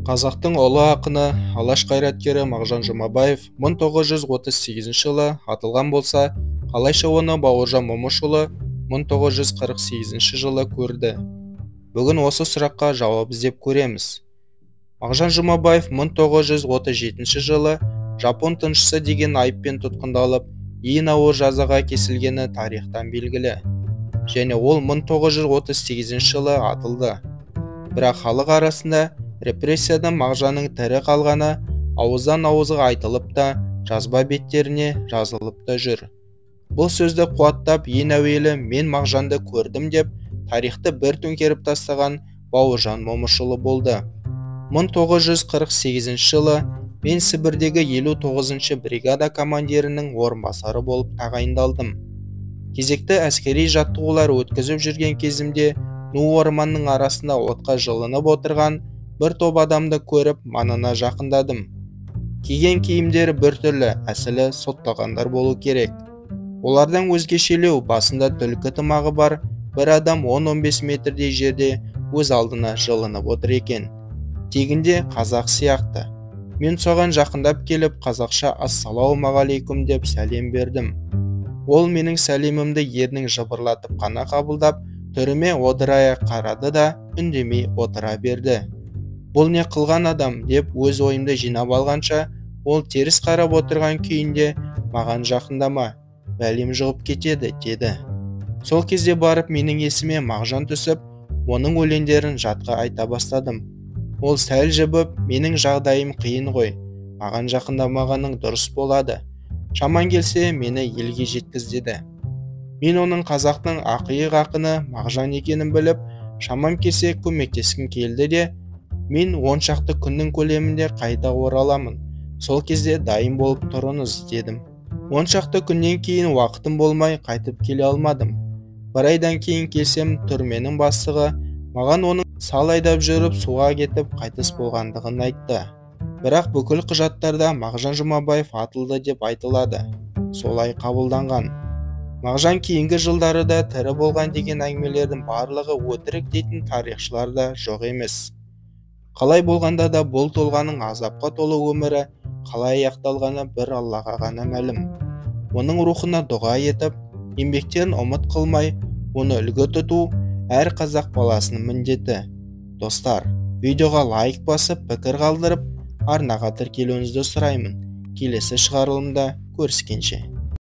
Қазақтың ұлы ақыны, алаш қайраткері Мағжан Жұмабаев 1938 жылы атылған болса, қалайша оны Бауыржан Момышұлы 1948 жылы көрді. Бүгін осы сұраққа жауап іздеп көреміз. Мағжан Жұмабаев 1937 жылы Жапон тыңшысы деген айыппен тұтқындалып, ең ауыр жазаға кесілгені тарихтан белгілі. Және ол 1938 жылы атылды. Бірақ халық арасында репрессиядан Мағжанның тірі қалғаны ауыздан ауызға айтылып та, жазба беттеріне жазылып та жүр. Бұл сөзді қуаттап ең әуелі мен Мағжанды көрдім деп тарихты бір төңкеріп тастаған Бауыржан Момышұлы болды. 1948 жылы мен Сібірдегі 59-шы бригада командирінің орынбасары болып тағайындалдым. Кезекті әскери жаттығулар өткізіп жүрген кезімде Ну орманның арасында отқа жылынып отырған бір топ адамды көріп маңына жақындадым. Киген киімдері біртүрлі, әсілі сотталғандар болу керек. Олардан өзгешелеу, басында түлкі тымағы бар бір адам 10-15 метрдей жерде өз алдына жылынып отыр екен. Тегінде қазақ сияқты. Мен соған жақындап келіп, қазақша ассалаумағалейкум деп сәлем бердім. Ол менің сәлемімді ернің жыбырлатып қана қабылдап, түріме одырая қарады да үндемей отыра берді. Бұл не қылған адам деп өз ойымды жинап алғанша, ол теріс қарап отырған күйінде маған жақындама, бәлем жұғып кетеді, деді. Сол кезде барып менің есіме Мағжан түсіп, оның өлеңдерін жатқа айта бастадым. Ол сәл жібіп, менің жағдайым қиын ғой, маған жақындамағаның дұрыс болады. Шаман келсе, мені елге жеткіз деді. Мен оның қазақтың ақиық ақыны Мағжан екенін біліп, шамам келсе көмектескім келді де, мен 10 шақты күннің көлемінде қайта ораламын. Сол кезде дайын болып тұрыңыз, дедім. 10 шақты күннен кейін уақытым болмай қайтып келе алмадым. Бір айдан кейін келсем, түрменің бастығы маған оның сал айдап жүріп суға кетіп қайтыс болғандығын айтты. Бірақ бүкіл құжаттарда Мағжан Жұмабаев атылды деп айтылады. Солай қабылданған. Мағжан кейінгі жылдары да тірі болған деген әңгімелердің барлығы өтірік дейтін тарихшылар да жоқ емес. Қалай болғанда да бұл тұлғаның азапқа толы өмірі қалай аяқталғаны бір Аллаға ғана мәлім. Оның рухына дұға етіп, еңбектерін ұмыт қылмай, оны үлгі тұту әр қазақ баласының міндеті. Достар, видеоға лайк басып, пікір қалдырып, арнаға тіркелуіңізді сұраймын. Келесі шығарылымда көріскенше.